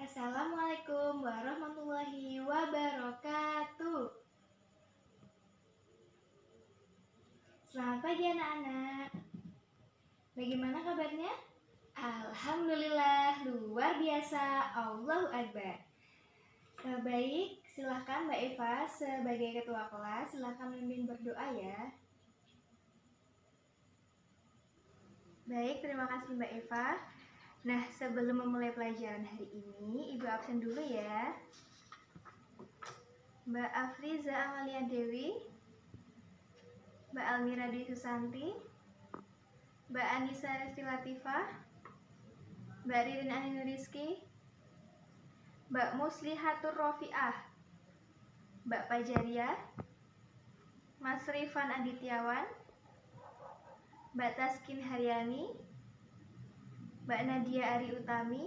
Assalamualaikum warahmatullahi wabarakatuh. Selamat pagi anak-anak. Bagaimana kabarnya? Alhamdulillah, luar biasa. Allahu Akbar. Baik, silahkan Mbak Eva sebagai ketua kelas, silahkan memimpin berdoa ya. Baik, terima kasih Mbak Eva. Nah, sebelum memulai pelajaran hari ini, Ibu absen dulu ya. Mbak Afriza Amalia Dewi, Mbak Almira Dwi Susanti, Mbak Anissa Resti Latifah, Mbak Ririn Ani Rizky, Mbak Muslihatur Rofiah, Mbak Pajaria, Mas Rifan Adityawan, Mbak Taskin Haryani, Mbak Nadia Ari Utami,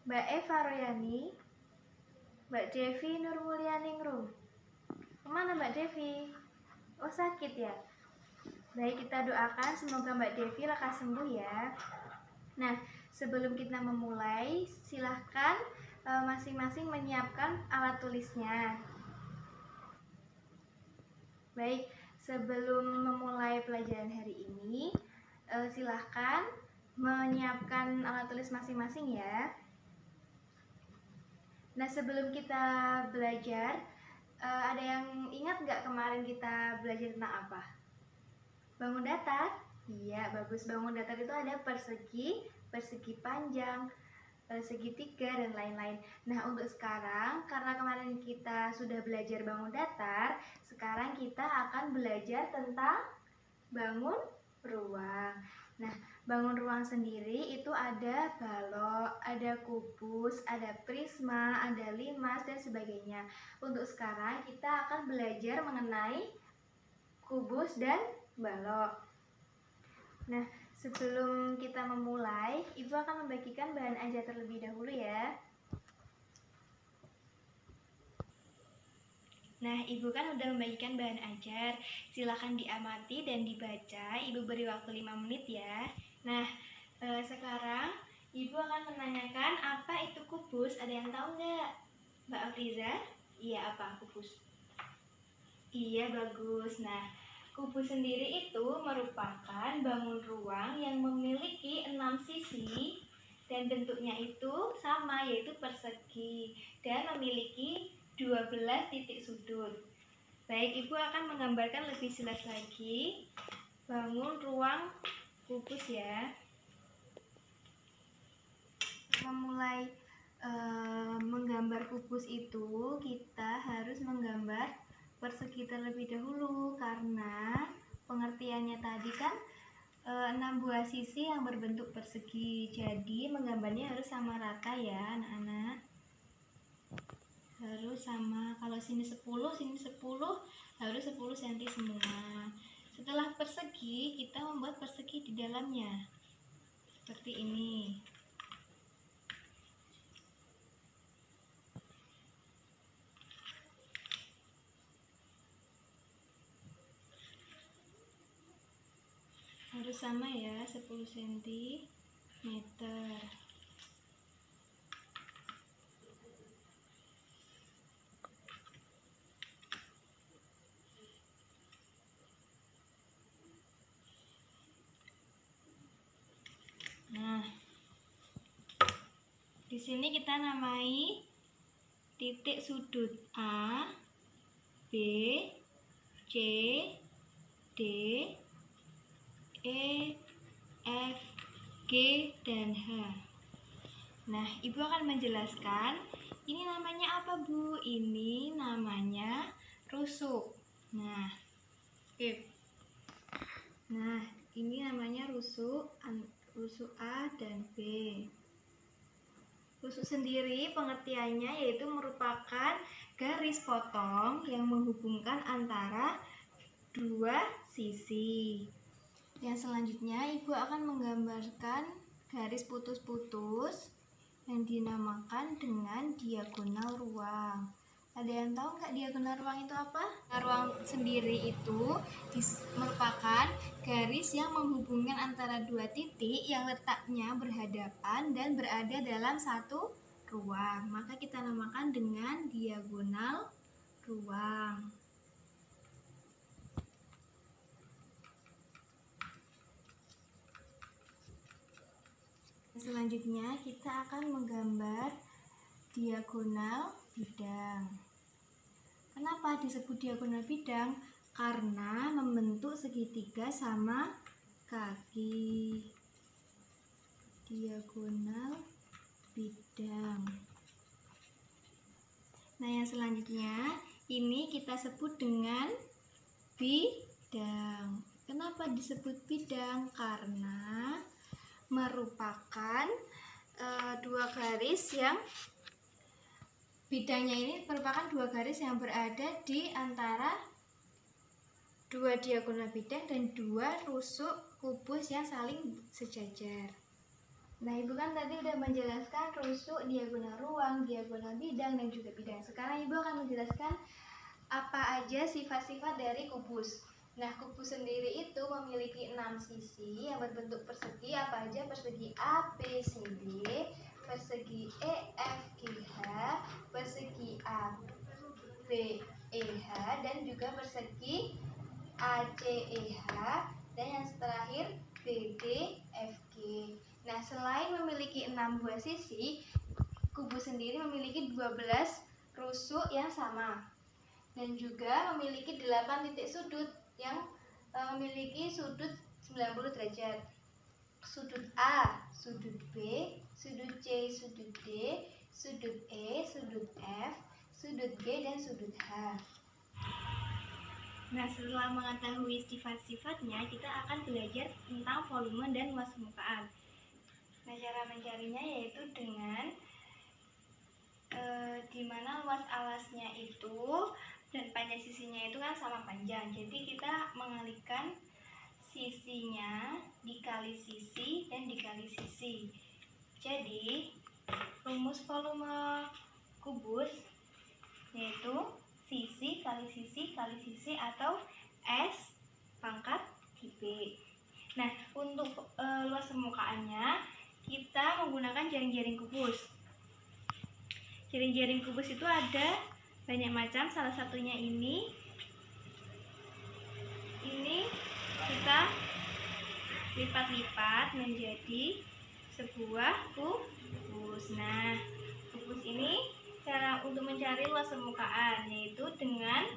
Mbak Eva Royani, Mbak Devi Nurmulyaningrum. Kemana Mbak Devi? Oh, sakit ya? Baik, kita doakan semoga Mbak Devi lekas sembuh ya. Nah, sebelum kita memulai, silahkan masing-masing menyiapkan alat tulisnya. Baik, sebelum memulai pelajaran hari ini, silahkan menyiapkan alat tulis masing-masing ya. Nah, sebelum kita belajar, ada yang ingat nggak kemarin kita belajar tentang apa? Bangun datar? Iya, bagus. Bangun datar itu ada persegi, persegi panjang, segitiga, dan lain-lain. Nah, untuk sekarang, karena kemarin kita sudah belajar bangun datar, sekarang kita akan belajar tentang bangun ruang. Nah, bangun ruang sendiri itu ada balok, ada kubus, ada prisma, ada limas, dan sebagainya. Untuk sekarang kita akan belajar mengenai kubus dan balok. Nah, sebelum kita memulai, Ibu akan membagikan bahan ajar terlebih dahulu ya. Nah, Ibu kan udah membagikan bahan ajar. Silakan diamati dan dibaca. Ibu beri waktu 5 menit ya. Nah, sekarang Ibu akan menanyakan apa itu kubus. Ada yang tahu nggak? Mbak Afriza? Iya, apa kubus? Iya, bagus. Nah, kubus sendiri itu merupakan bangun ruang yang memiliki 6 sisi dan bentuknya itu sama, yaitu persegi, dan memiliki 12 titik sudut. Baik, Ibu akan menggambarkan lebih jelas lagi bangun ruang kubus ya. Memulai menggambar kubus itu, kita harus menggambar persegi terlebih dahulu, karena pengertiannya tadi kan 6 buah sisi yang berbentuk persegi. Jadi menggambarnya harus sama rata ya anak-anak. Harus sama, kalau sini 10, sini 10, harus 10 cm semua. Setelah persegi, kita membuat persegi di dalamnya seperti ini. Harus sama ya, 10 cm. Nah, di sini kita namai titik sudut A, B, C, D, E, F, G, dan H. Nah, Ibu akan menjelaskan ini namanya apa, Bu? Ini namanya rusuk. Nah, ini namanya rusuk A dan B. Rusuk sendiri pengertiannya yaitu merupakan garis potong yang menghubungkan antara dua sisi. Yang selanjutnya, Ibu akan menggambarkan garis putus-putus yang dinamakan dengan diagonal ruang. Ada yang tahu nggak diagonal ruang itu apa? Ruang sendiri itu merupakan garis yang menghubungkan antara dua titik yang letaknya berhadapan dan berada dalam satu ruang. Maka kita namakan dengan diagonal ruang. Selanjutnya kita akan menggambar diagonal bidang. Kenapa disebut diagonal bidang? Karena membentuk segitiga sama kaki. Diagonal bidang. Nah, yang selanjutnya ini kita sebut dengan bidang. Kenapa disebut bidang? Karena merupakan dua garis yang bidangnya ini merupakan dua garis yang berada di antara dua diagonal bidang dan dua rusuk kubus yang saling sejajar. Nah, Ibu kan tadi udah menjelaskan rusuk, diagonal ruang, diagonal bidang, dan juga bidang. Sekarang Ibu akan menjelaskan apa aja sifat-sifat dari kubus. Nah, kubus sendiri itu memiliki 6 sisi yang berbentuk persegi. Apa aja? Persegi A, B, C, D, persegi E, F, G, H, persegi A, B, E, H, dan juga persegi A, C, E, H, dan yang terakhir B, D, F, G. Nah, selain memiliki 6 buah sisi, kubus sendiri memiliki 12 rusuk yang sama dan juga memiliki 8 titik sudut yang memiliki sudut 90 derajat. Sudut A, sudut B, sudut C, sudut D, sudut E, sudut F, sudut G, dan sudut H. Nah, setelah mengetahui sifat-sifatnya, kita akan belajar tentang volume dan luas permukaan. Nah, cara mencarinya yaitu dengan dimana luas alasnya itu dan panjang sisinya itu kan sama panjang. Jadi kita mengalihkan sisinya dikali sisi dan dikali sisi. Jadi rumus volume kubus yaitu sisi kali sisi atau S pangkat B. Nah, untuk luas permukaannya kita menggunakan jaring-jaring kubus. Jaring-jaring kubus itu ada banyak macam, salah satunya ini kita lipat-lipat menjadi sebuah kubus. Nah, kubus ini cara untuk mencari luas permukaan yaitu dengan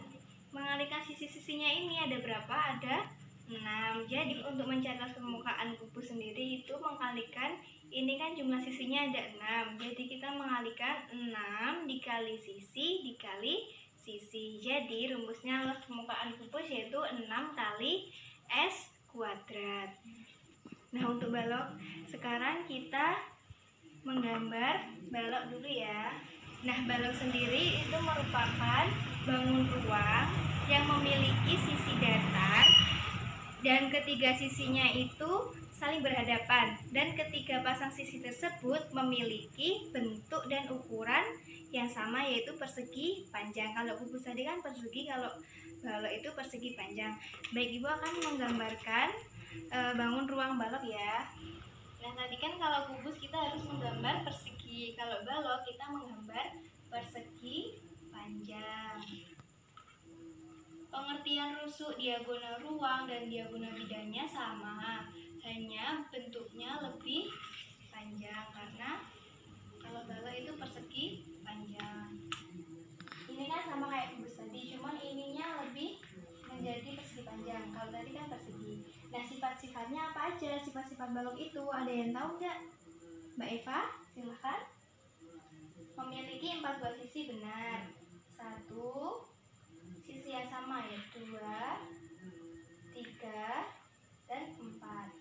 mengalihkan sisi-sisinya. Ini ada berapa? Ada 6. Jadi untuk mencari luas permukaan kubus sendiri itu mengalihkan, ini kan jumlah sisinya ada 6. Jadi kita mengalihkan 6 dikali sisi dikali sisi. Jadi rumusnya luas permukaan kubus yaitu 6 kali S kuadrat. Nah, untuk balok sekarang kita menggambar balok dulu ya. Nah, balok sendiri itu merupakan bangun ruang yang memiliki sisi datar dan ketiga sisinya itu saling berhadapan, dan ketiga pasang sisi tersebut memiliki bentuk dan ukuran yang sama yaitu persegi panjang. Kalau kubus tadi kan persegi, kalau balok itu persegi panjang. Baik, Ibu akan menggambarkan bangun ruang balok ya. Nah, tadi kan kalau kubus kita harus menggambar persegi, kalau balok kita menggambar persegi panjang. Pengertian rusuk, diagonal ruang, dan diagonal bidangnya sama, hanya bentuknya lebih panjang karena kalau balok itu persegi panjang. Ini kan sama kayak kubus tadi, cuman ininya lebih menjadi persegi panjang. Kalau tadi kan persegi. Nah, sifat-sifatnya apa aja? Sifat-sifat balok itu ada yang tahu nggak? Mbak Eva, silahkan. Memiliki 4 buah sisi, benar. 1 sisi yang sama ya, 2, 3, dan 4.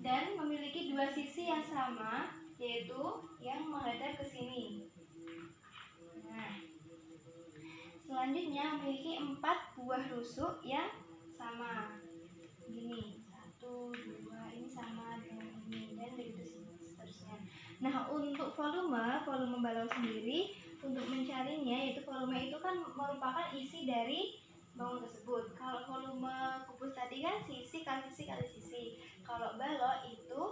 Dan memiliki 2 sisi yang sama yaitu yang menghadap ke sini. Nah, selanjutnya memiliki 4 buah rusuk yang sama. Gini, 1, 2, ini sama dengan ini, dan begitu seterusnya. Nah, untuk volume balok sendiri, untuk mencarinya yaitu volume itu kan merupakan isi dari bangun tersebut. Kalau volume kubus tadi kan sisi kali sisi kali sisi. Kalau balok itu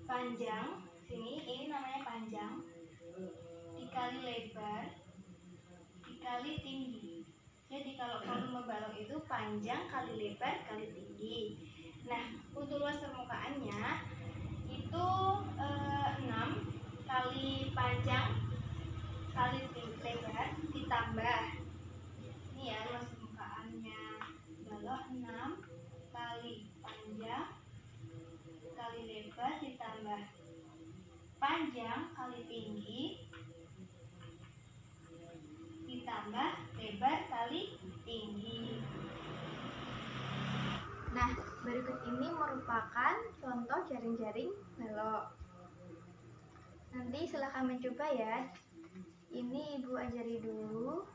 panjang Sini, ini namanya panjang dikali lebar dikali tinggi. Jadi kalau volume balok itu panjang kali lebar kali tinggi. Nah, untuk luas permukaannya itu 6 kali panjang kali lebar ditambah, ini ya luas permukaannya balok 6 kali panjang kali lebar ditambah panjang kali tinggi ditambah lebar kali tinggi. Nah, berikut ini merupakan contoh jaring-jaring balok. Nanti silahkan mencoba ya. Ini ibu ajari dulu.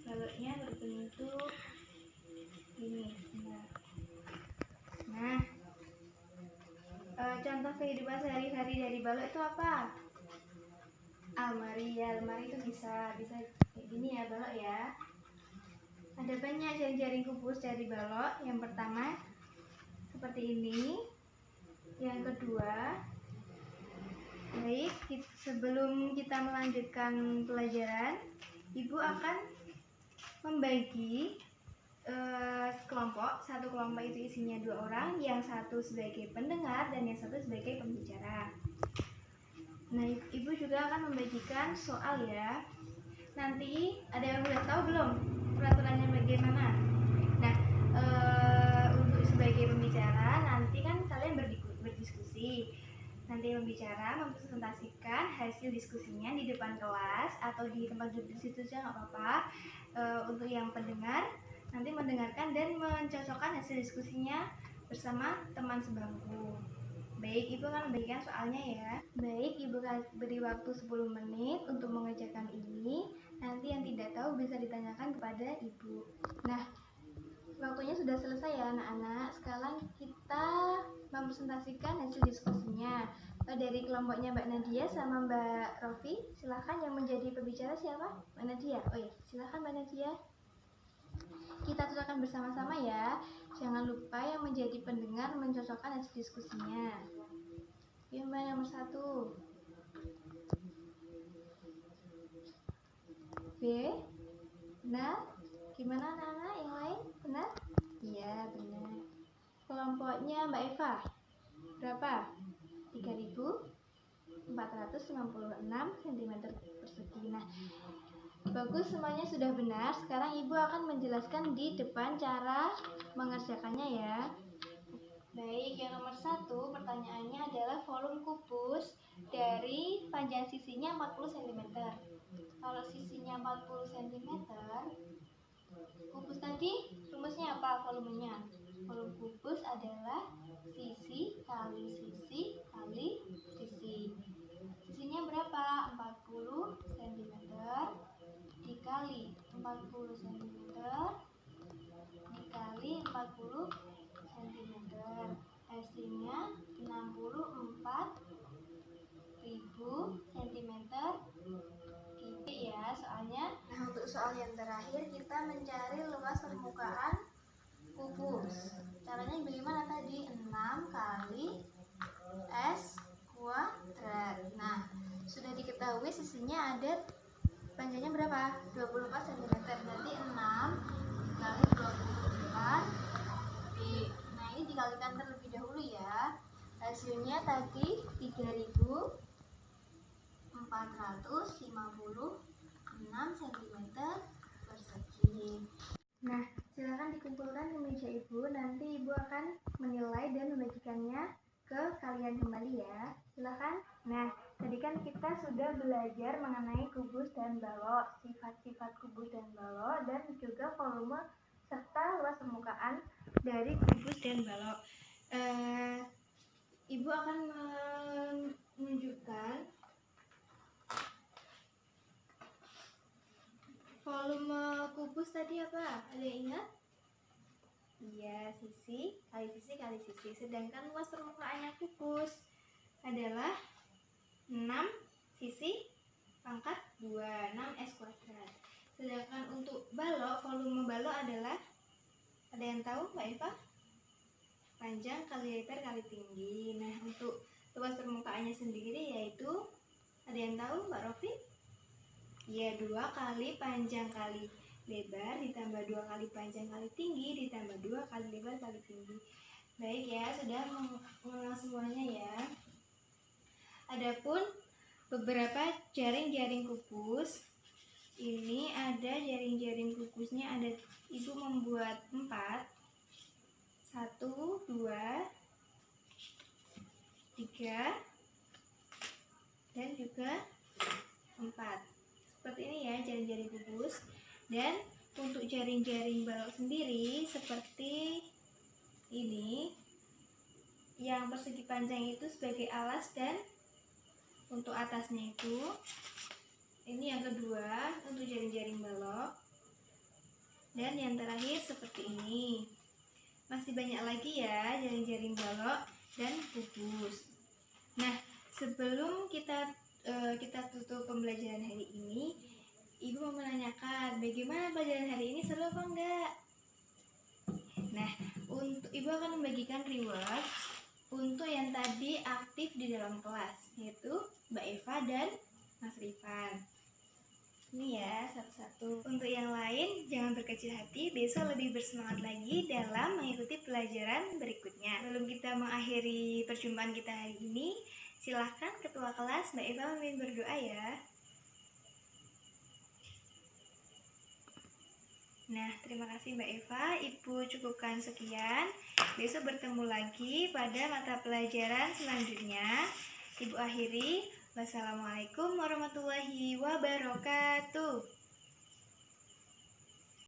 Baloknya berbentuk ini. Nah, contoh kehidupan sehari-hari dari balok itu apa? Almari. Ya, almari itu bisa kayak gini ya balok ya. Ada banyak jaring-jaring kubus dari balok. Yang pertama seperti ini. Yang kedua, baik, sebelum kita melanjutkan pelajaran, ibu akan membagi kelompok. Satu kelompok itu isinya 2 orang, yang satu sebagai pendengar dan yang satu sebagai pembicara. Nah, ibu juga akan membagikan soal ya. Nanti ada yang udah tahu belum peraturannya bagaimana? Nah, untuk sebagai pembicara nanti kan kalian berdiskusi. Nanti pembicara mempresentasikan hasil diskusinya di depan kelas atau di tempat duduk situ saja nggak apa-apa. Untuk yang pendengar nanti mendengarkan dan mencocokkan hasil diskusinya bersama teman sebangku. Baik, ibu akan memberikan soalnya ya. Baik, ibu beri waktu 10 menit untuk mengerjakan ini. Nanti yang tidak tahu bisa ditanyakan kepada ibu. Nah, waktunya sudah selesai ya anak-anak. Sekarang kita mempresentasikan hasil diskusinya. Dari kelompoknya Mbak Nadia sama Mbak Rofi, silahkan yang menjadi pembicara siapa? Mbak Nadia. Oh iya, silahkan Mbak Nadia. Kita tuliskan bersama-sama ya. Jangan lupa yang menjadi pendengar mencocokkan hasil diskusinya. Yuk Mbak, nomor 1. B. Benar? Gimana anak-anak yang lain? Benar? Iya, benar. Kelompoknya Mbak Eva berapa? 3.456 cm persegi. Nah, bagus, semuanya sudah benar. Sekarang ibu akan menjelaskan di depan cara mengerjakannya ya. Baik, yang nomor 1 pertanyaannya adalah volume kubus dari panjang sisinya 40 cm. Kalau sisinya 40 cm, kubus tadi rumusnya apa volumenya? Volume kubus adalah sisi kali sisi kali sisi. Sisinya berapa? 40 cm dikali 40 cm dikali 40 cm. Hasilnya 64.000 cm gitu ya soalnya. Nah, untuk soal yang terakhir kita mencari luas permukaan kubus. Caranya bagaimana tadi? 6 kali S kuadrat. Nah, sudah diketahui sisinya ada panjangnya berapa? 24 cm. Berarti 6 kali 24 B. Nah, ini dikalikan terlebih dahulu ya. Hasilnya tadi 3.456 cm persegi. Nah, silakan dikumpulkan ke meja ibu. Nanti ibu akan menilai dan membagikannya ke kalian kembali ya. Silakan. Nah, tadi kan kita sudah belajar mengenai kubus dan balok, sifat-sifat kubus dan balok, dan juga volume serta luas permukaan dari kubus dan balok. Ibu akan menunjukkan volume kubus tadi apa? Ada yang ingat? Iya, sisi kali sisi kali sisi. Sedangkan luas permukaannya kubus adalah 6 sisi pangkat 2, 6S kuadrat. Sedangkan untuk balok, volume balok adalah, ada yang tahu Mbak Eva? Panjang kali lebar kali tinggi. Nah, untuk luas tugas permukaannya sendiri yaitu, ada yang tahu Mbak Rofi? Ya, 2 kali panjang kali lebar ditambah 2 kali panjang kali tinggi ditambah 2 kali lebar kali tinggi. Baik ya, sudah mengulang semuanya ya. Adapun beberapa jaring-jaring kukus, ini ada jaring-jaring kukusnya, ada Ibu membuat 4, 1, 2, 3, dan juga 4. Seperti ini ya jaring-jaring kukus. Dan untuk jaring-jaring balok sendiri seperti ini, yang persegi panjang itu sebagai alas, dan untuk atasnya itu ini yang kedua untuk jaring-jaring balok. Dan yang terakhir seperti ini. Masih banyak lagi ya jaring-jaring balok dan kukus. Nah, sebelum kita tutup pembelajaran hari ini, Ibu mau menanyakan bagaimana pelajaran hari ini, seru apa enggak? Nah, untuk Ibu akan membagikan reward untuk yang tadi aktif di dalam kelas, yaitu Mbak Eva dan Mas Rifan. Ini ya satu-satu. Untuk yang lain jangan berkecil hati, besok lebih bersemangat lagi dalam mengikuti pelajaran berikutnya. Sebelum kita mengakhiri perjumpaan kita hari ini, silahkan Ketua kelas Mbak Eva memimpin berdoa ya. Nah, terima kasih Mbak Eva. Ibu cukupkan sekian. Besok bertemu lagi pada mata pelajaran selanjutnya. Ibu akhiri. Wassalamualaikum warahmatullahi wabarakatuh.